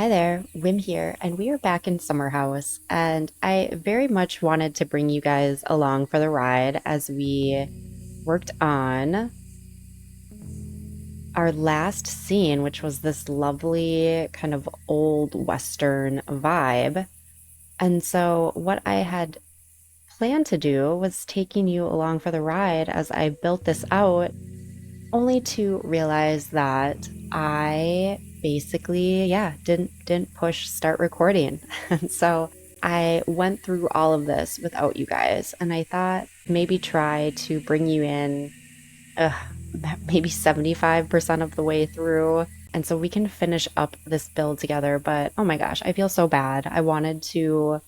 Hi there, Wim here, and we are back in Summerhouse. And I very much wanted to bring you guys along for the ride as we worked on our last scene, which was this lovely kind of old Western vibe. And so, what I had planned to do was taking you along for the ride as I built this out, only to realize that I basically, yeah, didn't push start recording. And so I went through all of this without you guys, and I thought maybe try to bring you in uh, maybe 75% of the way through. And so we can finish up this build together. But oh my gosh, I feel so bad. I wanted to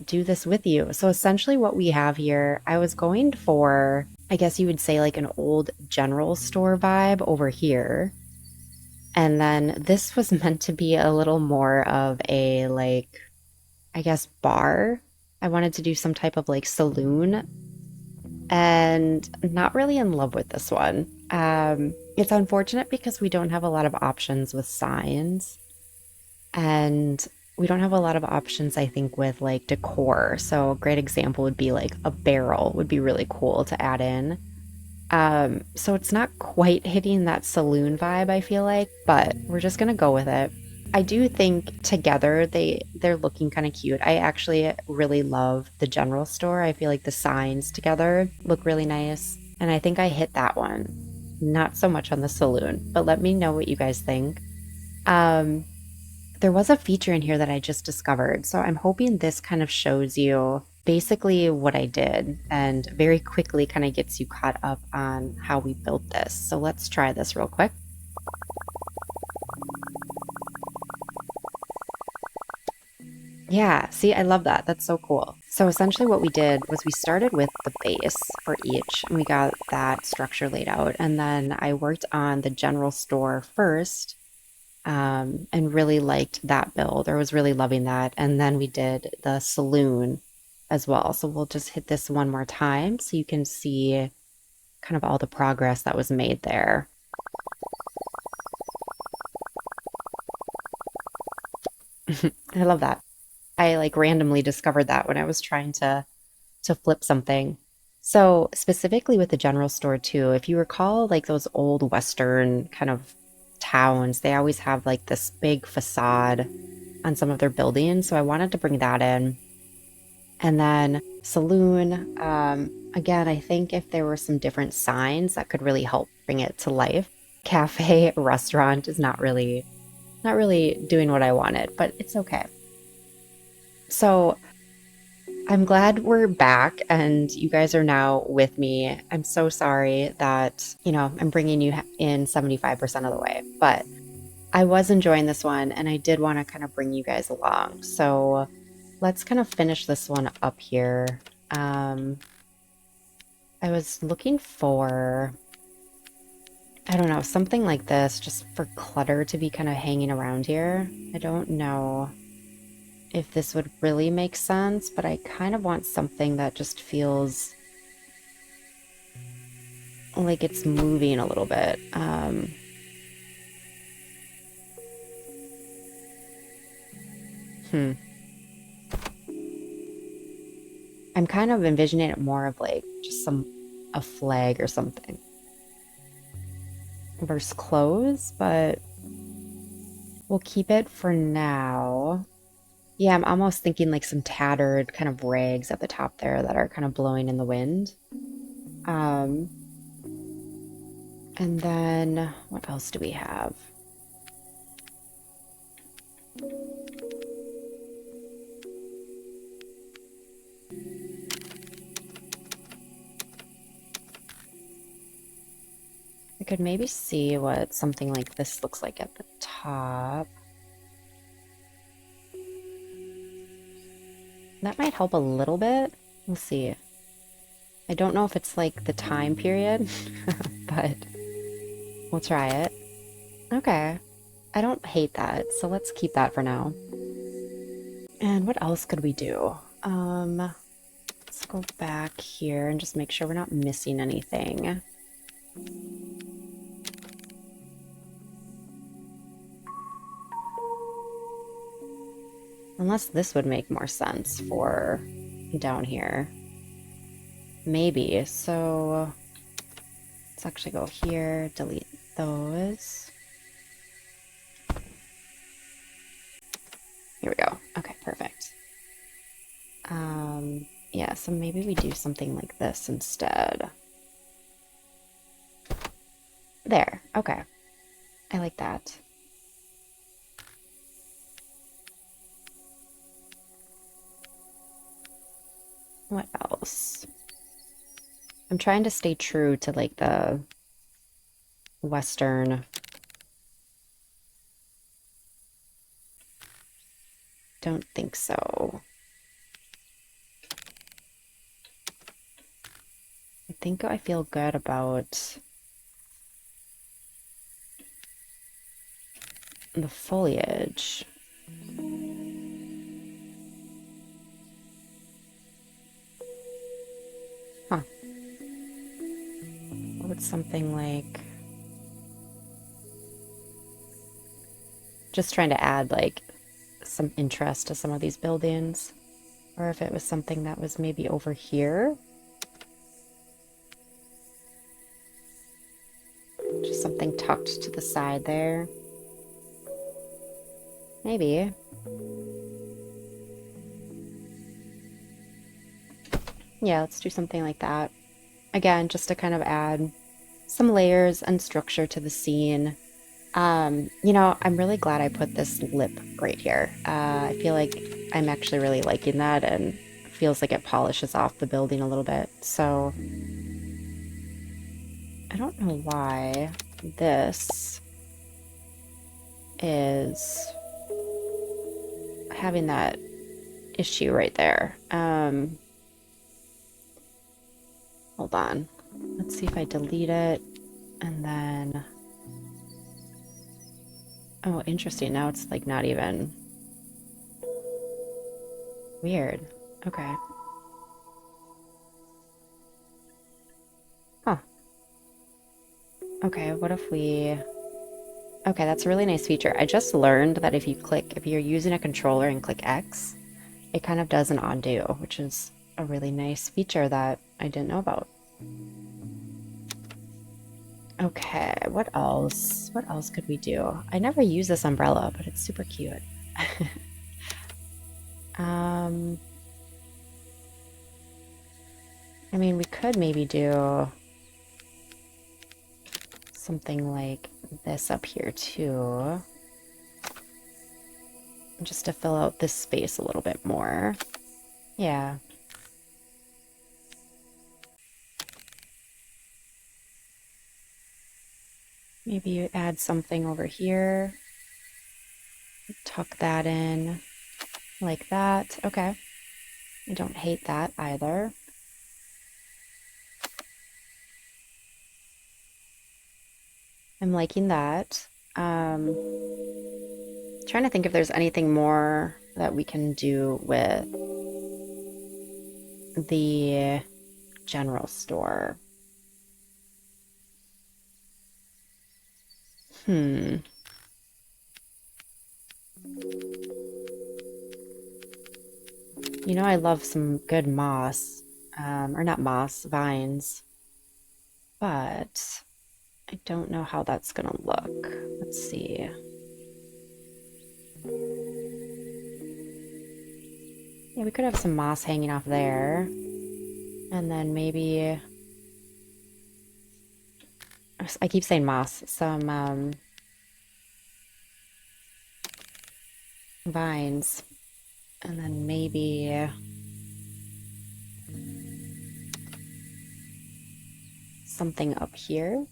do this with you. So essentially, what we have here, I was going for, I guess you would say, like an old general store vibe over here. And then this was meant to be a little more of a, like, I guess, bar. I wanted to do some type of like saloon, and not really in love with this one. It's unfortunate because we don't have a lot of options with signs, and we don't have a lot of options, I think, with like decor. So a great example would be like a barrel would be really cool to add in. So it's not quite hitting that saloon vibe, I feel like, but we're just gonna go with it. I do think together they're looking kind of cute. I actually really love the general store. I feel like the signs together look really nice, and I think I hit that one. Not so much on the saloon, but let me know what you guys think. Um, there was a feature in here that I just discovered, so I'm hoping this kind of shows you basically what I did and very quickly kind of gets you caught up on how we built this. So let's try this real quick. Yeah, see, I love that. That's so cool. So essentially what we did was we started with the base for each, and we got that structure laid out. And then I worked on the general store first, and really liked that build, or was really loving that. And then we did the saloon as well. So we'll just hit this one more time so you can see kind of all the progress that was made there. I love that. I like randomly discovered that when I was trying to flip something. So specifically with the general store too, if you recall like those old Western kind of towns, they always have like this big facade on some of their buildings. So I wanted to bring that in. And then saloon, again, I think if there were some different signs that could really help bring it to life. Cafe, restaurant is not really doing what I wanted, but it's okay. So I'm glad we're back and you guys are now with me. I'm so sorry that, I'm bringing you in 75% of the way, but I was enjoying this one and I did want to kind of bring you guys along. So let's kind of finish this one up here. I was looking for, I don't know, something like this just for clutter to be kind of hanging around here. I don't know if this would really make sense, but I kind of want something that just feels like it's moving a little bit. I'm kind of envisioning it more of like just a flag or something versus clothes, but we'll keep it for now. Yeah, I'm almost thinking like some tattered kind of rags at the top there that are kind of blowing in the wind. Um, and then what else do we have? I could maybe see what something like this looks like at the top. That might help a little bit. We'll see. I don't know if it's like the time period, but we'll try it. Okay. I don't hate that, so let's keep that for now. And what else could we do? Let's go back here and just make sure we're not missing anything. Unless this would make more sense for down here. Maybe. So let's actually go here, delete those. Here we go. Okay, perfect. Yeah, so maybe we do something like this instead. There. Okay. I like that. What else? I'm trying to stay true to like the Western. Don't think so. I think I feel good about the foliage. Huh. What would something like... Just trying to add like some interest to some of these buildings. Or if it was something that was maybe over here. Just something tucked to the side there. Maybe. Yeah, let's do something like that. Again, just to kind of add some layers and structure to the scene. You know, I'm really glad I put this lip right here. I feel like I'm actually really liking that, and it feels like it polishes off the building a little bit. So I don't know why this is having that issue right there. Hold on. Let's see if I delete it and then... Oh, interesting. Now it's like not even... Weird. Okay. Huh. Okay, what if we... Okay, that's a really nice feature. I just learned that if you're using a controller and click X, it kind of does an undo, which is a really nice feature that I didn't know about. Okay, what else? What else could we do? I never use this umbrella, but it's super cute. I mean, we could maybe do something like this up here too. Just to fill out this space a little bit more. Yeah. Maybe you add something over here. Tuck that in like that. Okay. I don't hate that either. I'm liking that. Trying to think if there's anything more that we can do with the general store. You know, I love some good moss, or not moss, vines, but I don't know how that's gonna look. Let's see. Yeah, we could have some moss hanging off there. And then maybe... I keep saying moss. Some vines. And then maybe... something up here.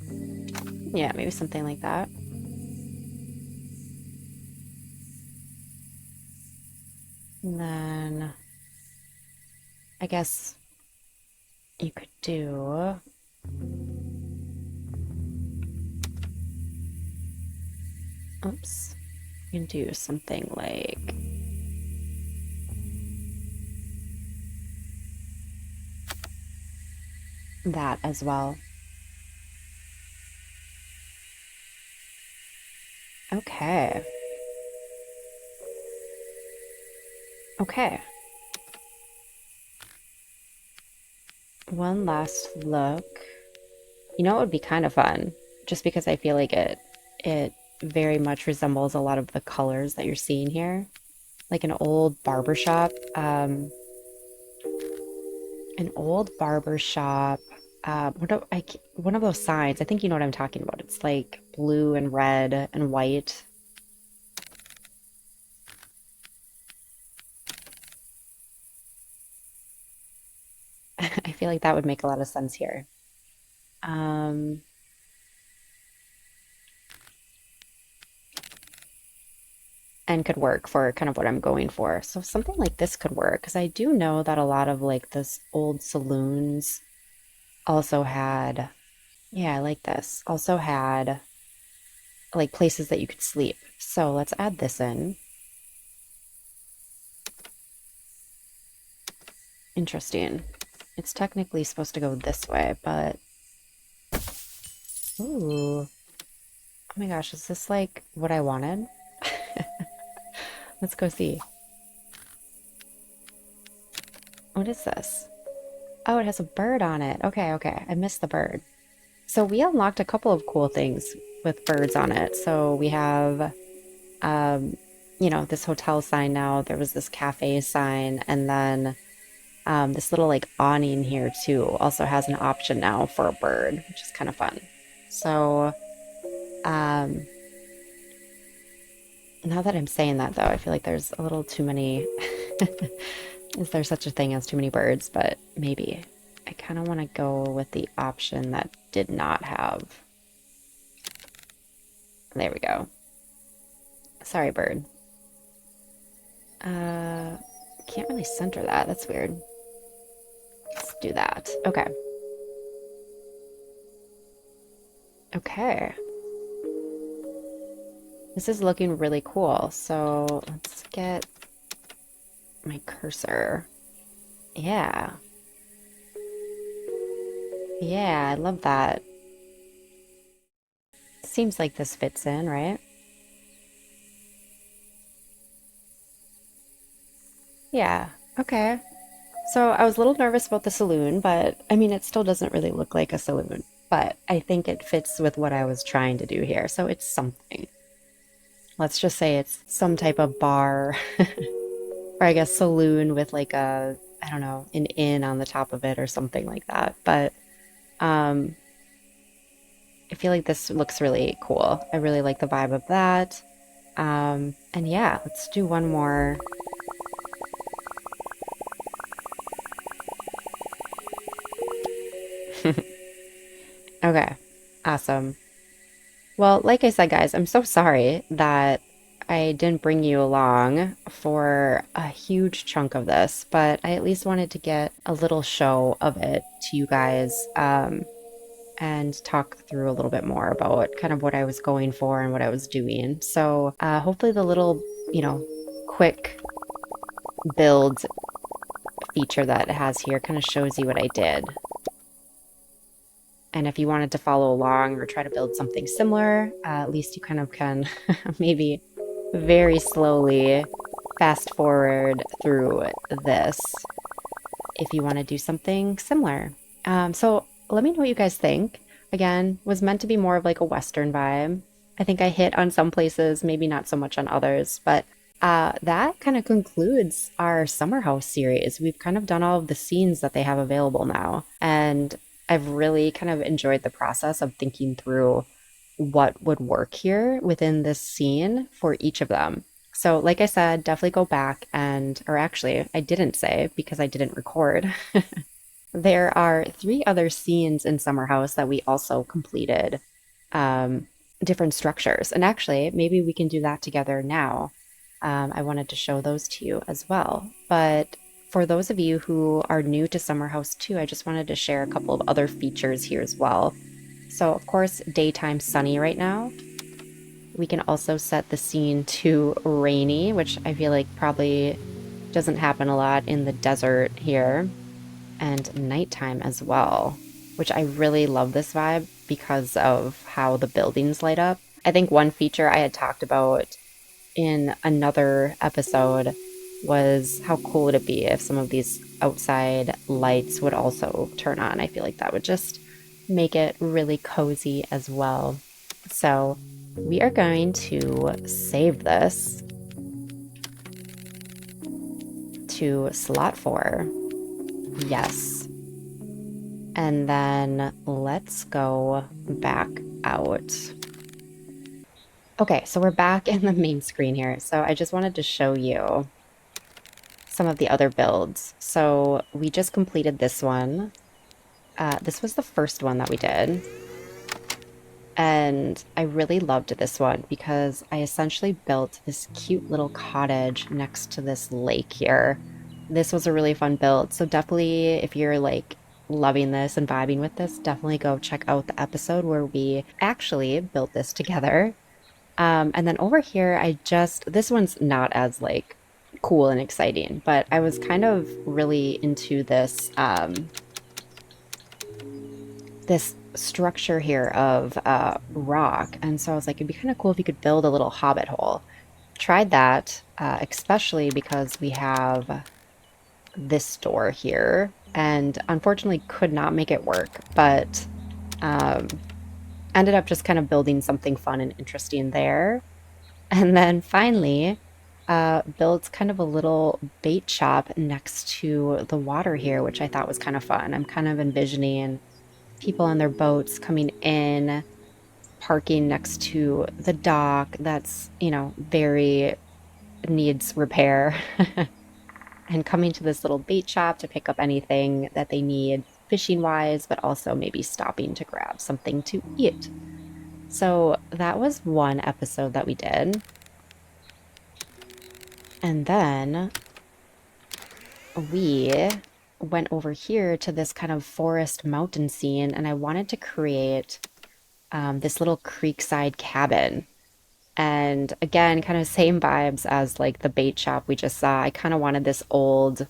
Yeah, maybe something like that. And then I guess you could do... Oops. You can do something like... that as well. Okay. Okay. One last look. You know, it would be kind of fun, just because I feel like it very much resembles a lot of the colors that you're seeing here, like an old barber shop. One of those signs. I think you know what I'm talking about. It's like blue and red and white. I feel like that would make a lot of sense here. Um, and could work for kind of what I'm going for. So something like this could work because I do know that a lot of like this old saloons also had, yeah, I like this, also had like places that you could sleep. So let's add this in. Interesting. It's technically supposed to go this way, but ooh, oh my gosh, is this like what I wanted? Let's go see. What is this? Oh, it has a bird on it. Okay, okay. I missed the bird. So we unlocked a couple of cool things with birds on it. So we have, um, this hotel sign now. There was this cafe sign, and then this little like awning here too also has an option now for a bird, which is kind of fun. So um, now that I'm saying that though, I feel like there's a little too many. Is there such a thing as too many birds? But maybe. I kind of want to go with the option that did not have. There we go. Sorry, bird. Can't really center that. That's weird. Let's do that. Okay. Okay. This is looking really cool. So let's get my cursor. Yeah. Yeah, I love that. Seems like this fits in, right? Yeah. Okay. So I was a little nervous about the saloon, but I mean, it still doesn't really look like a saloon. But I think it fits with what I was trying to do here. So it's something. Let's just say it's some type of bar, or I guess saloon with like I don't know, an inn on the top of it or something like that. But um, I feel like this looks really cool. I really like the vibe of that. And yeah, let's do one more. Okay, awesome. Well, like I said, guys, I'm so sorry that I didn't bring you along for a huge chunk of this, but I at least wanted to get a little show of it to you guys, and talk through a little bit more about kind of what I was going for and what I was doing. So, hopefully, the little, quick build feature that it has here kind of shows you what I did. And if you wanted to follow along or try to build something similar, at least you kind of can maybe very slowly fast forward through this if you want to do something similar. So let me know what you guys think. Again, was meant to be more of like a Western vibe. I think I hit on some places, maybe not so much on others, but that kind of concludes our Summer House series. We've kind of done all of the scenes that they have available now, and I've really kind of enjoyed the process of thinking through what would work here within this scene for each of them. So, like I said, definitely go back and, or actually, I didn't say because I didn't record. There are three other scenes in Summer House that we also completed, um, different structures. And actually, maybe we can do that together now. I wanted to show those to you as well. But for those of you who are new to Summer House 2, I just wanted to share a couple of other features here as well. So, of course, daytime sunny right now. We can also set the scene to rainy, which I feel like probably doesn't happen a lot in the desert here, and nighttime as well, which I really love this vibe because of how the buildings light up. I think one feature I had talked about in another episode was how cool would it be if some of these outside lights would also turn on. I feel like that would just make it really cozy as well. So we are going to save this to slot 4. Yes. And then let's go back out. Okay, so we're back in the main screen here. So I just wanted to show you some of the other builds. So we just completed this one. This was the first one that we did. And I really loved this one because I essentially built this cute little cottage next to this lake here. This was a really fun build. So definitely, if you're like loving this and vibing with this, definitely go check out the episode where we actually built this together. And then over here, this one's not as like cool and exciting, but I was kind of really into this, this structure here of rock. And so I was like, it'd be kind of cool if you could build a little hobbit hole. Tried that, especially because we have this door here, and unfortunately could not make it work, but ended up just kind of building something fun and interesting there. And then finally, built kind of a little bait shop next to the water here, which I thought was kind of fun. I'm kind of envisioning people on their boats coming in, parking next to the dock that's, you know, very needs repair, and coming to this little bait shop to pick up anything that they need fishing wise, but also maybe stopping to grab something to eat. So that was one episode that we did. And then we went over here to this kind of forest mountain scene, and I wanted to create this little creekside cabin. And again, kind of same vibes as like the bait shop we just saw. I kind of wanted this old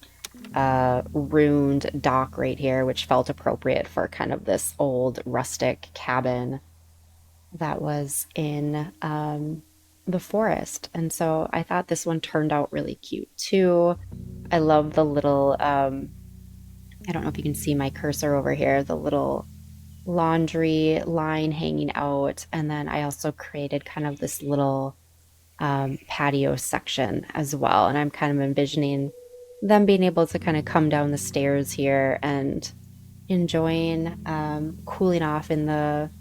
ruined dock right here, which felt appropriate for kind of this old rustic cabin that was in the forest. And so I thought this one turned out really cute too. I love the little, I don't know if you can see my cursor over here, the little laundry line hanging out. And then I also created kind of this little patio section as well. And I'm kind of envisioning them being able to kind of come down the stairs here and enjoying cooling off in the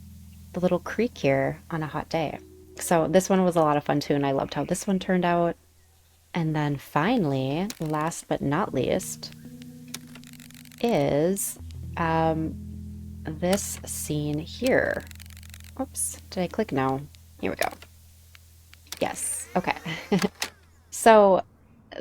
little creek here on a hot day. So this one was a lot of fun too, and I loved how this one turned out. And then finally, last but not least, is this scene here. Oops, did I click no? Here we go. Yes, okay. So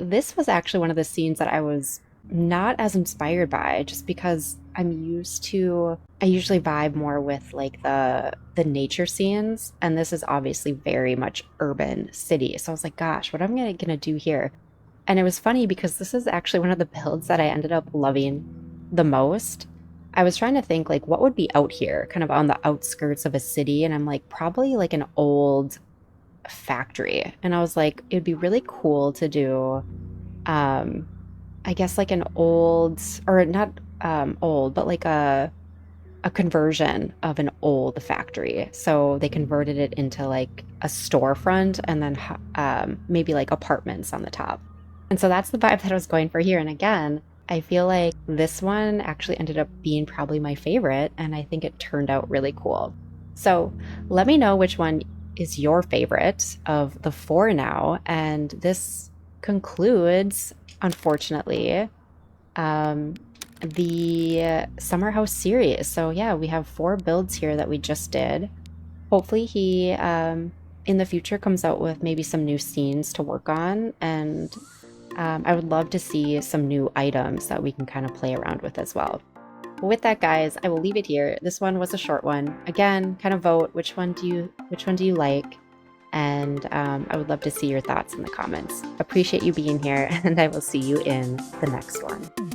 this was actually one of the scenes that I was not as inspired by, just because I usually vibe more with like the nature scenes, and this is obviously very much urban city. So I was like, gosh, what am I gonna do here? And it was funny because this is actually one of the builds that I ended up loving the most. I was trying to think like what would be out here, kind of on the outskirts of a city, and I'm like, probably like an old factory. And I was like, it'd be really cool to do I guess like an old, or not old, but like a conversion of an old factory. So they converted it into like a storefront, and then maybe like apartments on the top. And so that's the vibe that I was going for here. And again, I feel like this one actually ended up being probably my favorite, and I think it turned out really cool. So let me know which one is your favorite of the 4 now. And this concludes, unfortunately, the Summer House series. So yeah, we have 4 builds here that we just did. Hopefully he in the future comes out with maybe some new scenes to work on, and I would love to see some new items that we can kind of play around with as well. With that, guys, I will leave it here. This one was a short one. Again, kind of vote which one do you like, and I would love to see your thoughts in the comments. Appreciate you being here, and I will see you in the next one.